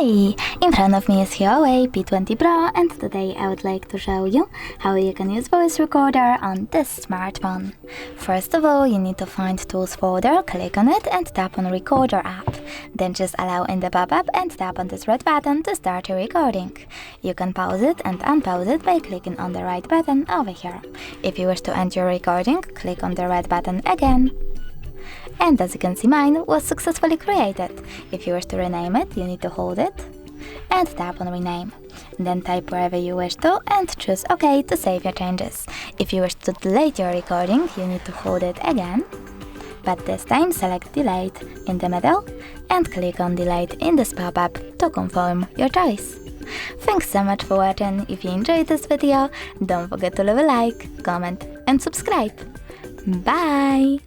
Hi! In front of me is HUAWEI P20 Pro, and today I would like to show you how you can use voice recorder on this smartphone. First of all, you need to find Tools folder, click on it and tap on Recorder app. Then just allow in the pop-up and tap on this red button to start your recording. You can pause it and unpause it by clicking on the right button over here. If you wish to end your recording, click on the red button again. And as you can see, mine was successfully created. If you wish to rename it, you need to hold it and tap on rename. Then type wherever you wish to and choose OK to save your changes. If you wish to delete your recording, you need to hold it again, but this time select delete in the middle and click on delete in this pop-up to confirm your choice. Thanks so much for watching. If you enjoyed this video, don't forget to leave a like, comment and subscribe. Bye!